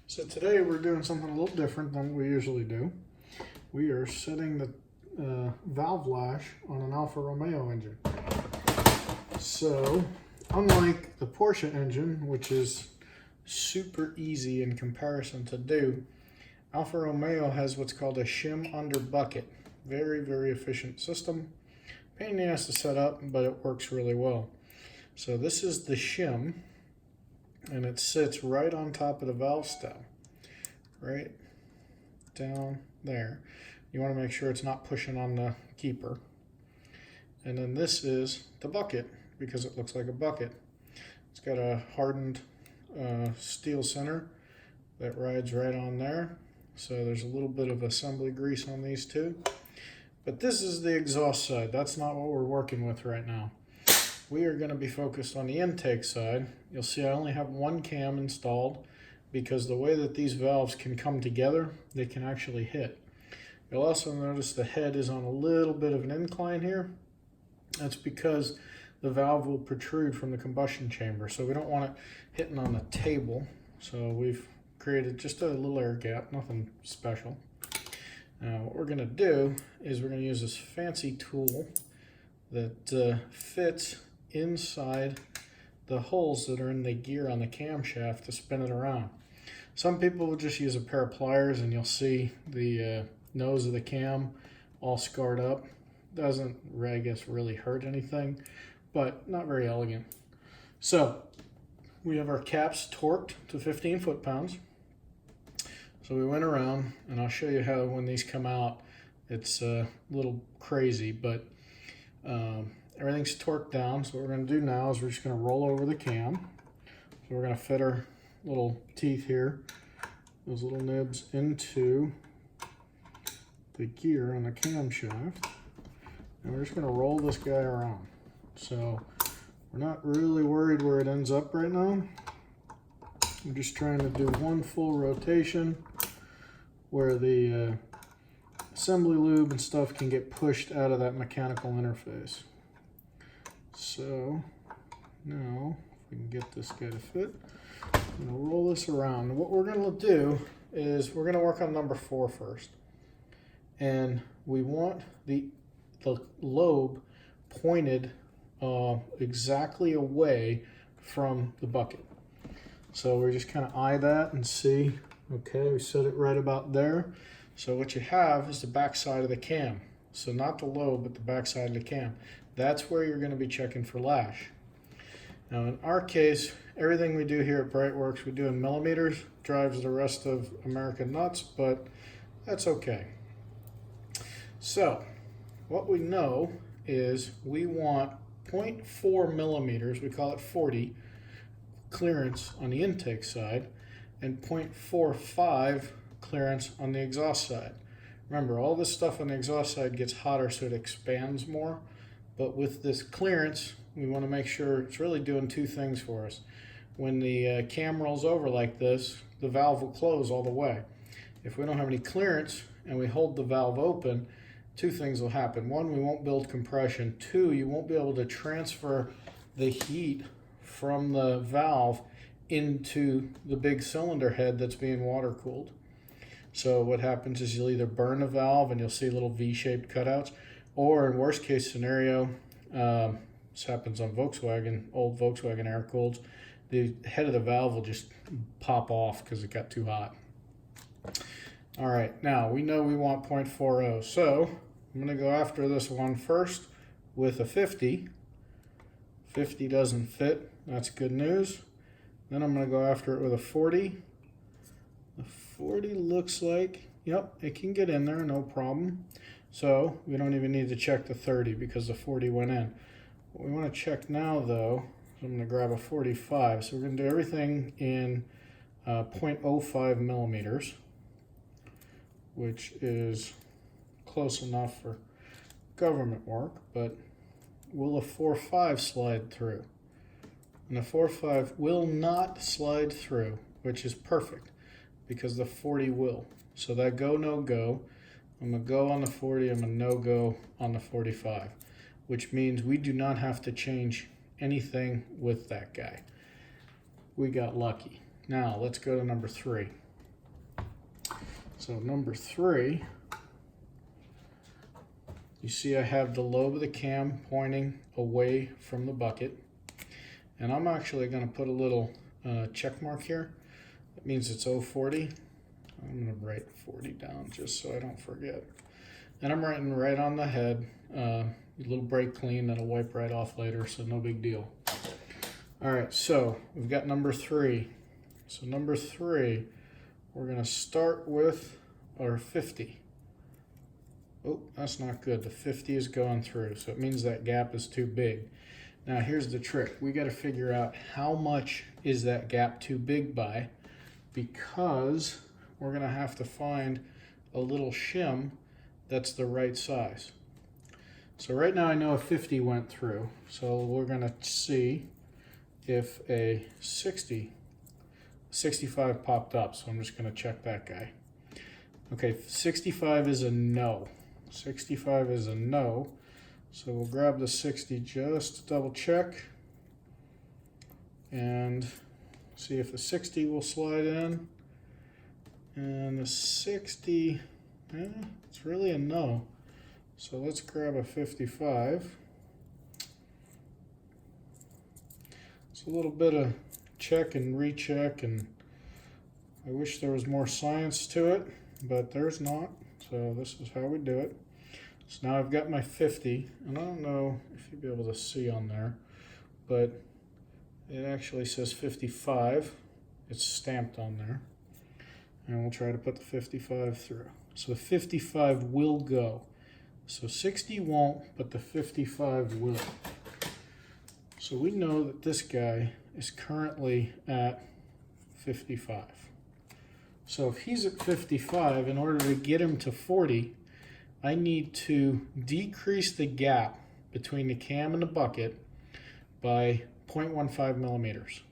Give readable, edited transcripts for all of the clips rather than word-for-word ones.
So today we're doing something a little different than we usually do. We are setting the valve lash on an Alfa Romeo engine. So unlike the Porsche engine, which is super easy in comparison to do, Alfa Romeo has what's called a shim under bucket. Very, very efficient system. Pain in the ass to set up, but it works really well. So this is the shim, and it sits right on top of the valve stem, right down there. You want to make sure it's not pushing on the keeper. And then this is the bucket, because it looks like a bucket. It's got a hardened steel center that rides right on there. So there's a little bit of assembly grease on these two. But this is the exhaust side. That's not what we're working with right now. We are going to be focused on the intake side. You'll see I only have one cam installed because the way that these valves can come together, they can actually hit. You'll also notice the head is on a little bit of an incline here. That's because the valve will protrude from the combustion chamber, so we don't want it hitting on the table. So we've created just a little air gap, nothing special. Now what we're going to do is we're going to use this fancy tool that fits inside the holes that are in the gear on the camshaft to spin it around. Some people will just use a pair of pliers and you'll see the nose of the cam all scarred up. Doesn't, I guess, really hurt anything, but not very elegant. So we have our caps torqued to 15 foot-pounds. So we went around, and I'll show you how when these come out, it's a little crazy, but everything's torqued down. So what we're going to do now is we're just going to roll over the cam. So we're going to fit our little teeth here, those little nibs, into the gear on the camshaft. And we're just going to roll this guy around. So we're not really worried where it ends up right now. I'm just trying to do one full rotation where the assembly lube and stuff can get pushed out of that mechanical interface. So now, if we can get this guy to fit, I'm going to roll this around. And what we're going to do is we're going to work on number 4 first. And we want the lobe pointed exactly away from the bucket. So we just kind of eye that and see, okay, we set it right about there. So what you have is the back side of the cam. So not the lobe, but the back side of the cam. That's where you're going to be checking for lash. Now in our case, everything we do here at Brightworks, we do in millimeters. Drives the rest of America nuts, but that's okay. So what we know is we want 0.4 millimeters, we call it 40, clearance on the intake side, and 0.45 clearance on the exhaust side. Remember, all this stuff on the exhaust side gets hotter so it expands more, but with this clearance, we want to make sure it's really doing two things for us. When the cam rolls over like this, the valve will close all the way. If we don't have any clearance and we hold the valve open, two things will happen. One, we won't build compression. Two, you won't be able to transfer the heat from the valve into the big cylinder head that's being water cooled. So what happens is you'll either burn the valve and you'll see little V-shaped cutouts, or in worst case scenario, this happens on Volkswagen, old Volkswagen air cooled, the head of the valve will just pop off because it got too hot. All right, now we know we want 0.40, so I'm going to go after this one first with a 50. 50 doesn't fit, that's good news. Then I'm going to go after it with a 40. The 40 looks like, yep, it can get in there, no problem. So we don't even need to check the 30 because the 40 went in. What we want to check now though, I'm going to grab a 45. So we're going to do everything in 0.05 millimeters, which is close enough for government work, but will a 4.5 slide through? And the 4.5 will not slide through, which is perfect because the 40 will. So that go, no go. I'm going to go on the 40, I'm going to no go on the 45, which means we do not have to change anything with that guy. We got lucky. Now let's go to number 3. So number 3, you see I have the lobe of the cam pointing away from the bucket. And I'm actually going to put a little check mark here. That means it's 040. I'm going to write 40 down just so I don't forget. And I'm writing right on the head. A little brake clean that'll wipe right off later, so no big deal. All right, so we've got number 3. So number 3, we're going to start with our 50. Oh, that's not good. The 50 is going through, so it means that gap is too big. Now here's the trick. We got to figure out how much is that gap too big by, because we're going to have to find a little shim that's the right size. So right now I know a 50 went through, so we're going to see if a 65 popped up, so I'm just going to check that guy. Okay, 65 is a no. 65 is a no. So we'll grab the 60 just to double check and see if the 60 will slide in. And the 60, it's really a no. So let's grab a 55. It's a little bit of check and recheck, and I wish there was more science to it, but there's not. So this is how we do it. So now I've got my 50, and I don't know if you'll be able to see on there, but it actually says 55. It's stamped on there. And we'll try to put the 55 through. So the 55 will go. So 60 won't, but the 55 will. So we know that this guy is currently at 55. So if he's at 55, in order to get him to 40, I need to decrease the gap between the cam and the bucket by 0.15 millimeters,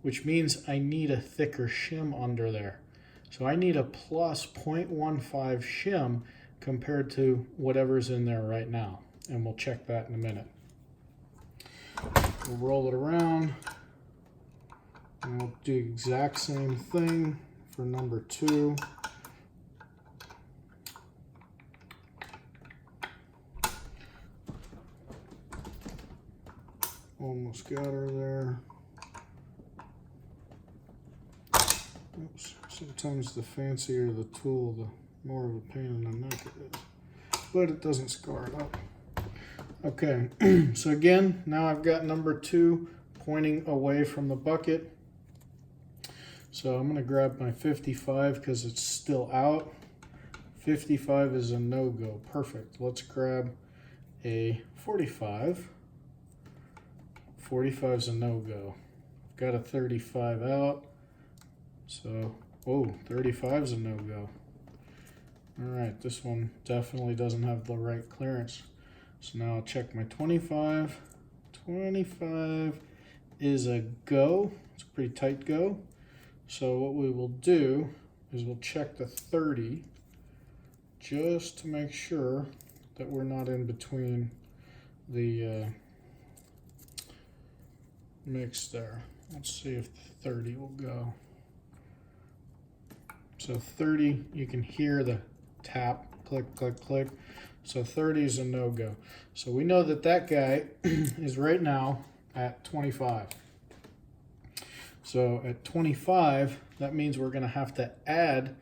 which means I need a thicker shim under there. So I need a plus 0.15 shim compared to whatever's in there right now. And we'll check that in a minute. We'll roll it around, and we'll do the exact same thing for number 2. Almost got her there. Oops. Sometimes the fancier the tool, the more of a pain in the neck it is. But it doesn't scar it up. Okay, so again, now I've got number 2 pointing away from the bucket. So I'm going to grab my 55 because it's still out. 55 is a no-go. Perfect. Let's grab a 45. 45 is a no-go. Got a 35 out. So, 35 is a no-go. All right, this one definitely doesn't have the right clearance. So now I'll check my 25. 25 is a go. It's a pretty tight go. So what we will do is we'll check the 30 just to make sure that we're not in between the mix there. Let's see if the 30 will go. So 30, you can hear the tap, click, click, click. So 30 is a no-go. So we know that that guy is right now at 25. So at 25, that means we're going to have to add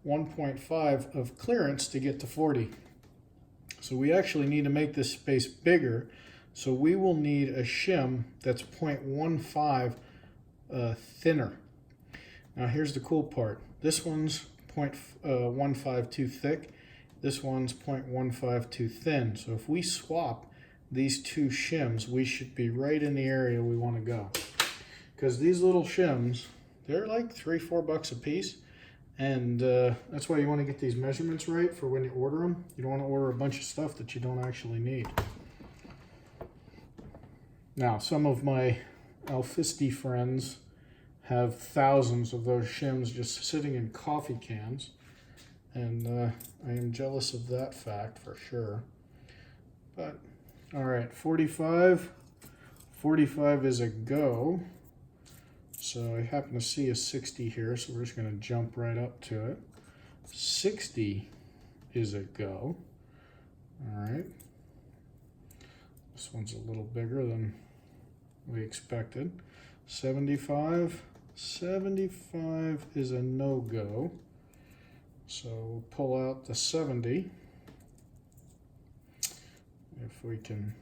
1.5 of clearance to get to 40. So we actually need to make this space bigger. So we will need a shim that's 0.15 thinner. Now here's the cool part. This one's 0.15 too thick. This one's 0.15 too thin. So if we swap these two shims, we should be right in the area we want to go. Because these little shims, they're like $3-4 a piece. And that's why you want to get these measurements right for when you order them. You don't want to order a bunch of stuff that you don't actually need. Now, some of my Alfisti friends have thousands of those shims just sitting in coffee cans. And I am jealous of that fact for sure. But, all right, 45. 45 is a go. So I happen to see a 60 here, so we're just going to jump right up to it. 60 is a go. All right. This one's a little bigger than we expected. 75 is a no-go. So we'll pull out the 70 if we can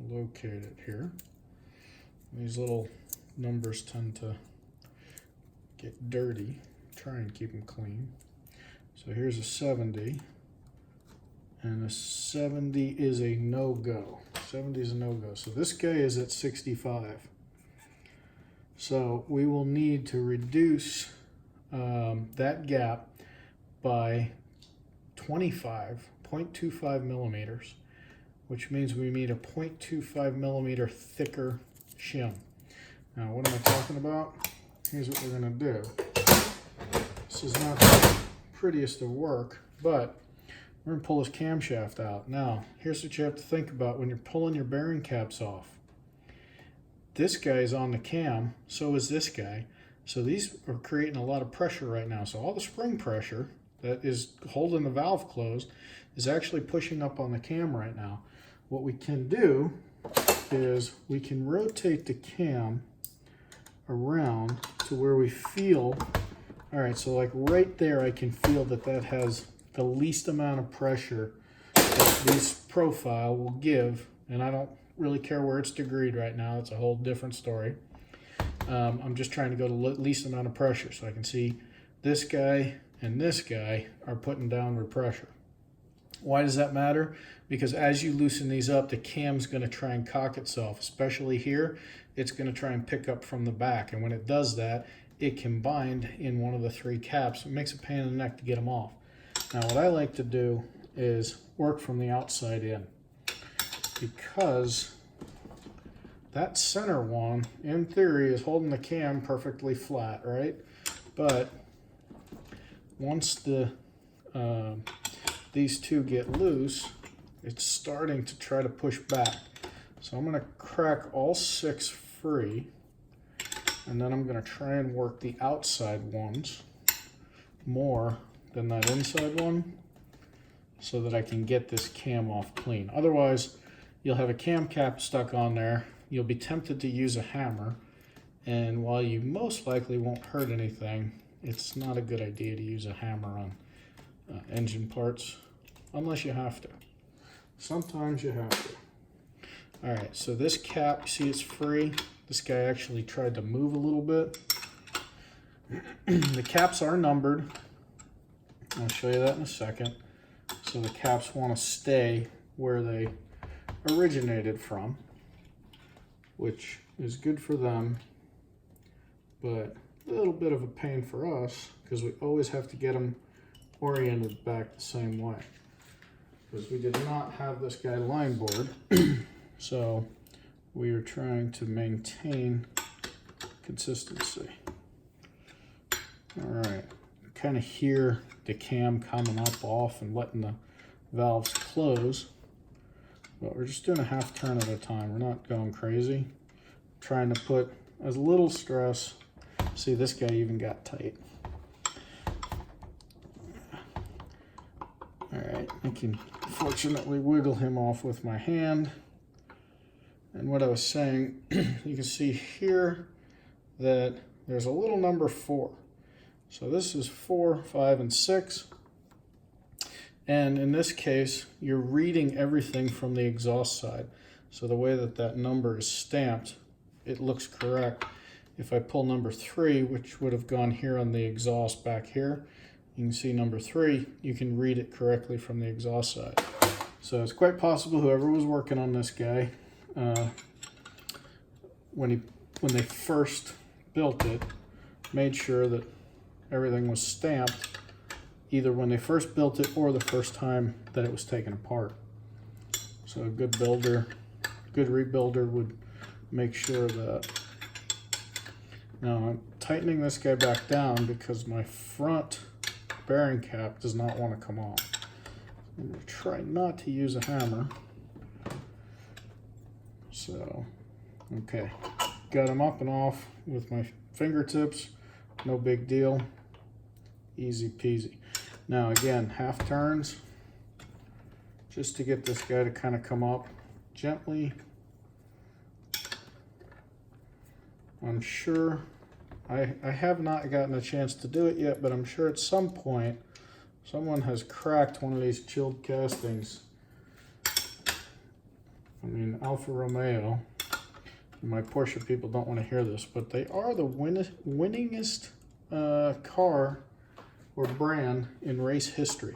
locate it here. These little numbers tend to get dirty. Try and keep them clean. So here's a 70, and a 70 is a no-go. 70 is a no-go. So this guy is at 65. So we will need to reduce that gap by 0.25 millimeters, which means we need a 0.25 millimeter thicker shim. Now, what am I talking about? Here's what we're going to do. This is not the prettiest of work, but we're going to pull this camshaft out. Now, here's what you have to think about when you're pulling your bearing caps off. This guy is on the cam, so is this guy. So these are creating a lot of pressure right now. So all the spring pressure that is holding the valve closed is actually pushing up on the cam right now. What we can do is we can rotate the cam around to where we feel, all right, so like right there I can feel that that has the least amount of pressure that this profile will give, and I don't really care where it's degreed right now. It's a whole different story. I'm just trying to go to least amount of pressure, so I can see this guy and this guy are putting downward pressure. Why does that matter? Because as you loosen these up, the cam's going to try and cock itself, especially here. It's going to try and pick up from the back, and when it does that, it can bind in one of the three caps. It makes a pain in the neck to get them off. Now, what I like to do is work from the outside in, because that center one, in theory, is holding the cam perfectly flat, right? But once these two get loose, it's starting to try to push back. So I'm going to crack all 6 free, and then I'm going to try and work the outside ones more than that inside one so that I can get this cam off clean. Otherwise, you'll have a cam cap stuck on there. You'll be tempted to use a hammer, and while you most likely won't hurt anything, it's not a good idea to use a hammer on engine parts unless you have to. Sometimes you have to. All right, so this cap, see, it's free. This guy actually tried to move a little bit. The caps are numbered. I'll show you that in a second. So the caps want to stay where they originated from, which is good for them, but a little bit of a pain for us because we always have to get them oriented back the same way, because we did not have this guy line board. So we are trying to maintain consistency. All right, kind of hear the cam coming up off and letting the valves close, but we're just doing a half turn at a time. We're not going crazy. Trying to put as little stress. See, this guy even got tight. All right, I can fortunately wiggle him off with my hand. And what I was saying, you can see here that there's a little number 4. So this is 4, 5, and 6. And in this case, you're reading everything from the exhaust side. So the way that that number is stamped, it looks correct. If I pull number 3, which would have gone here on the exhaust back here, you can see number 3, you can read it correctly from the exhaust side. So it's quite possible whoever was working on this guy, when they first built it, made sure that everything was stamped either when they first built it or the first time that it was taken apart. So a good builder, good rebuilder would make sure that. Now I'm tightening this guy back down because my front bearing cap does not want to come off. I'm going to try not to use a hammer. So, okay, got them up and off with my fingertips, no big deal, easy peasy. Now again, half turns, just to get this guy to kind of come up gently. I'm sure, I have not gotten a chance to do it yet, but I'm sure at some point someone has cracked one of these chilled castings. I mean, Alfa Romeo, my Porsche people don't want to hear this, but they are the winningest car or brand in race history.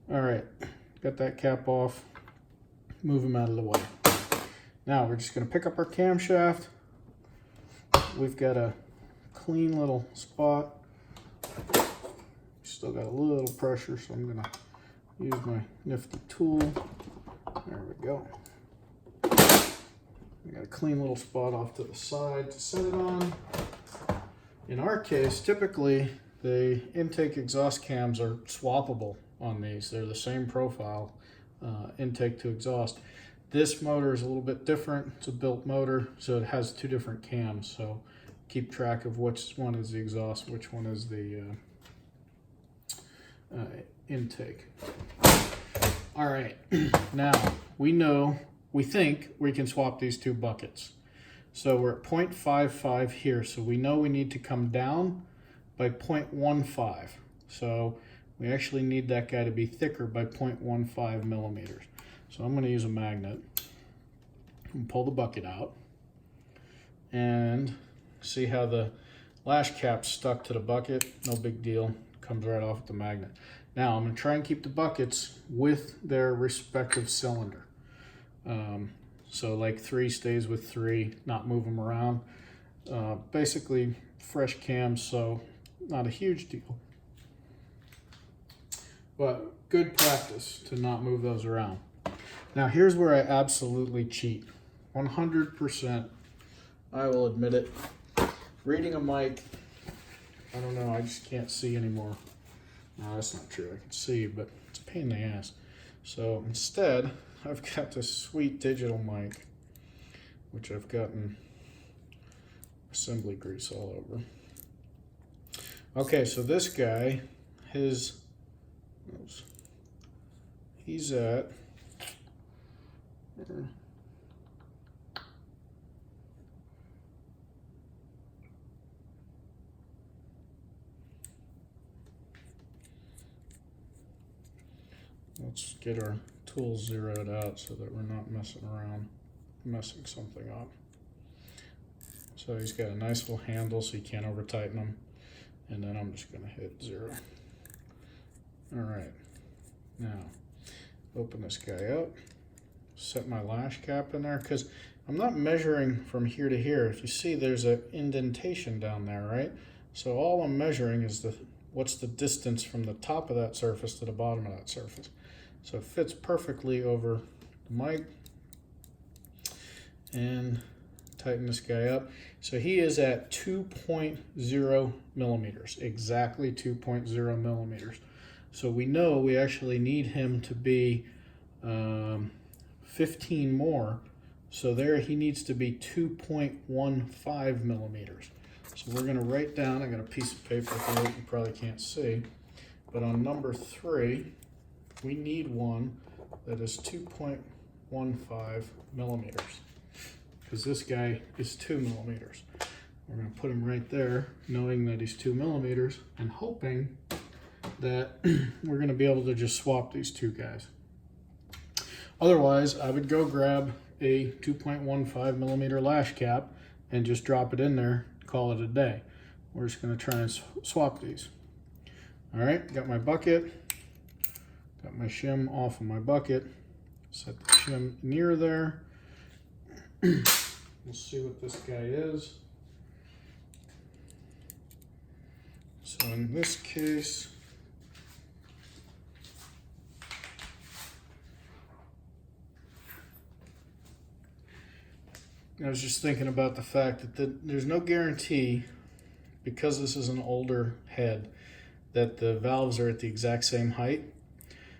All right, got that cap off, move them out of the way. Now we're just going to pick up our camshaft. We've got a clean little spot. Still got a little pressure, so I'm going to use my nifty tool. There we go. We got a clean little spot off to the side to set it on. In our case, typically the intake exhaust cams are swappable on these. They're the same profile, intake to exhaust. This motor is a little bit different. It's a built motor, so it has two different cams. So keep track of which one is the exhaust, which one is the intake. All right, now we think we can swap these two buckets. So we're at 0.55 here, so we know we need to come down by 0.15. So we actually need that guy to be thicker by 0.15 millimeters. So I'm going to use a magnet and pull the bucket out and see how the lash cap's stuck to the bucket. No big deal, comes right off with the magnet. Now I'm going to try and keep the buckets with their respective cylinder. So like 3 stays with 3, not move them around. Basically fresh cams, so not a huge deal. But good practice to not move those around. Now here's where I absolutely cheat. 100%, I will admit it. Reading a mic, I don't know, I just can't see anymore. No, that's not true, I can see, but it's a pain in the ass. So instead, I've got this sweet digital mic, which I've gotten assembly grease all over. Okay, so this guy, he's at, let's get our tools zeroed out so that we're not messing something up. So he's got a nice little handle so you can't over tighten them. And then I'm just gonna hit 0. All right, now open this guy up, set my lash cap in there, because I'm not measuring from here to here. If you see, there's an indentation down there, right? So all I'm measuring is what's the distance from the top of that surface to the bottom of that surface. So it fits perfectly over the mic. And tighten this guy up. So he is at 2.0 millimeters, exactly 2.0 millimeters. So we know we actually need him to be 15 more. So there he needs to be 2.15 millimeters. So we're gonna write down, I got a piece of paper here that you probably can't see, but on number 3, we need one that is 2.15 millimeters. Because this guy is 2 millimeters. We're going to put him right there, knowing that he's 2 millimeters, and hoping that we're going to be able to just swap these two guys. Otherwise, I would go grab a 2.15 millimeter lash cap and just drop it in there, call it a day. We're just going to try and swap these. All right, got my bucket, got my shim off of my bucket, set the shim near there. We'll see what this guy is. So in this case, I was just thinking about the fact that there's no guarantee, because this is an older head, that the valves are at the exact same height.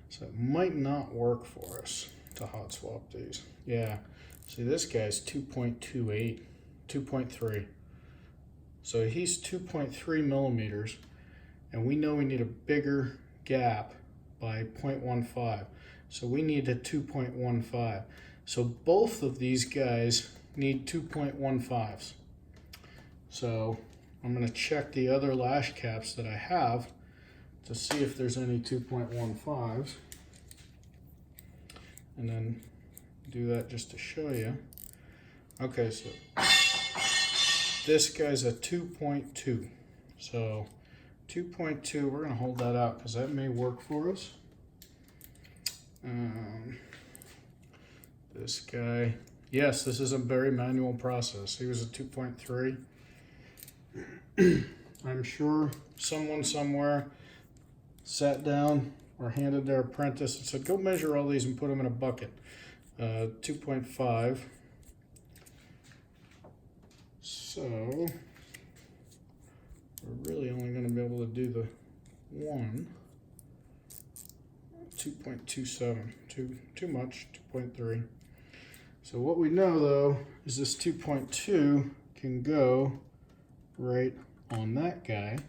So it might not work for us to hot swap these. Yeah. See, this guy's 2.28, 2.3. So he's 2.3 millimeters, and we know we need a bigger gap by 0.15. So we need a 2.15. So both of these guys need 2.15s. So I'm going to check the other lash caps that I have to see if there's any 2.15s. And then do that just to show you. Okay, so this guy's a 2.2. So 2.2, we're going to hold that out because that may work for us. This guy, yes, this is a very manual process. He was a 2.3. I'm sure someone somewhere sat down or handed their apprentice and said, go measure all these and put them in a bucket. 2.5. So we're really only going to be able to do the one. 2.27, too much, 2.3. So what we know though is this 2.2 can go right on that guy.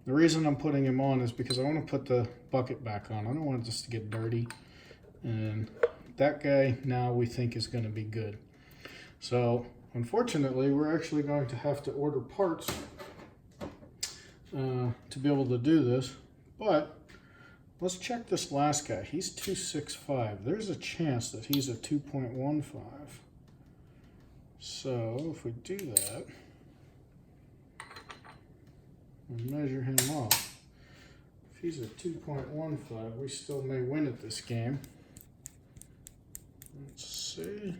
The reason I'm putting him on is because I want to put the bucket back on. I don't want this to get dirty. And that guy now we think is going to be good. So unfortunately, we're actually going to have to order parts to be able to do this. But let's check this last guy. He's 2.65. There's a chance that he's a 2.15. So if we do that, and measure him off. If he's a 2.15, we still may win at this game. Let's see.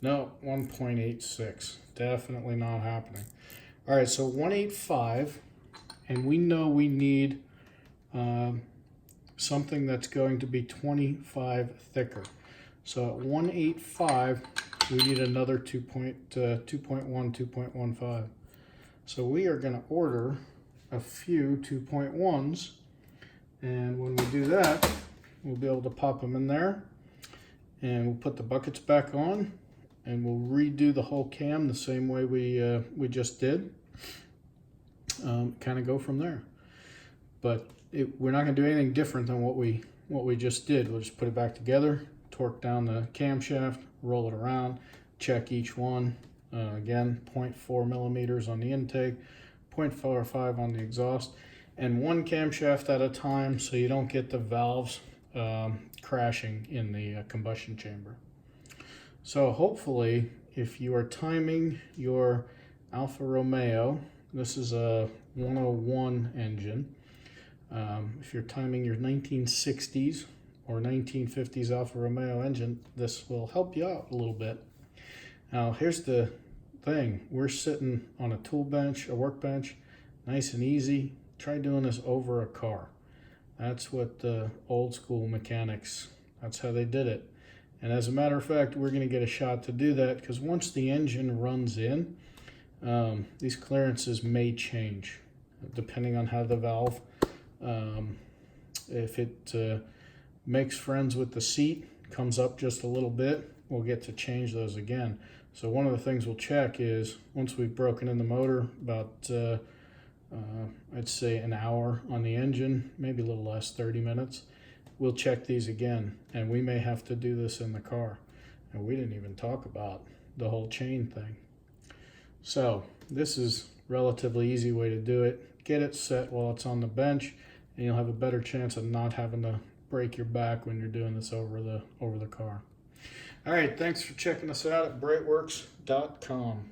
No, 1.86. Definitely not happening. All right, so 1.85, and we know we need something that's going to be 25 thicker. So at 1.85, we need another 2.1, 2.15. So we are going to order a few 2.1s, and when we do that, we'll be able to pop them in there, and we'll put the buckets back on, and we'll redo the whole cam the same way we just did. Kind of go from there. But we're not going to do anything different than what we just did. We'll just put it back together, torque down the camshaft, roll it around, check each one. Again, 0.4 millimeters on the intake, 0.45 on the exhaust, and one camshaft at a time so you don't get the valves crashing in the combustion chamber. So hopefully, if you are timing your Alfa Romeo, this is a 101 engine. If you're timing your 1960s or 1950s Alfa Romeo engine, this will help you out a little bit. Now, here's the thing. We're sitting on a tool bench, a workbench, nice and easy. Try doing this over a car. That's what the old school mechanics, that's how they did it. And as a matter of fact, we're going to get a shot to do that because once the engine runs in, these clearances may change depending on how the valve, if it makes friends with the seat, comes up just a little bit, we'll get to change those again. So one of the things we'll check is once we've broken in the motor, about I'd say an hour on the engine, maybe a little less, 30 minutes, we'll check these again, and we may have to do this in the car. And we didn't even talk about the whole chain thing. So this is a relatively easy way to do it. Get it set while it's on the bench, and you'll have a better chance of not having to break your back when you're doing this over the car. All right, thanks for checking us out at brightworks.com.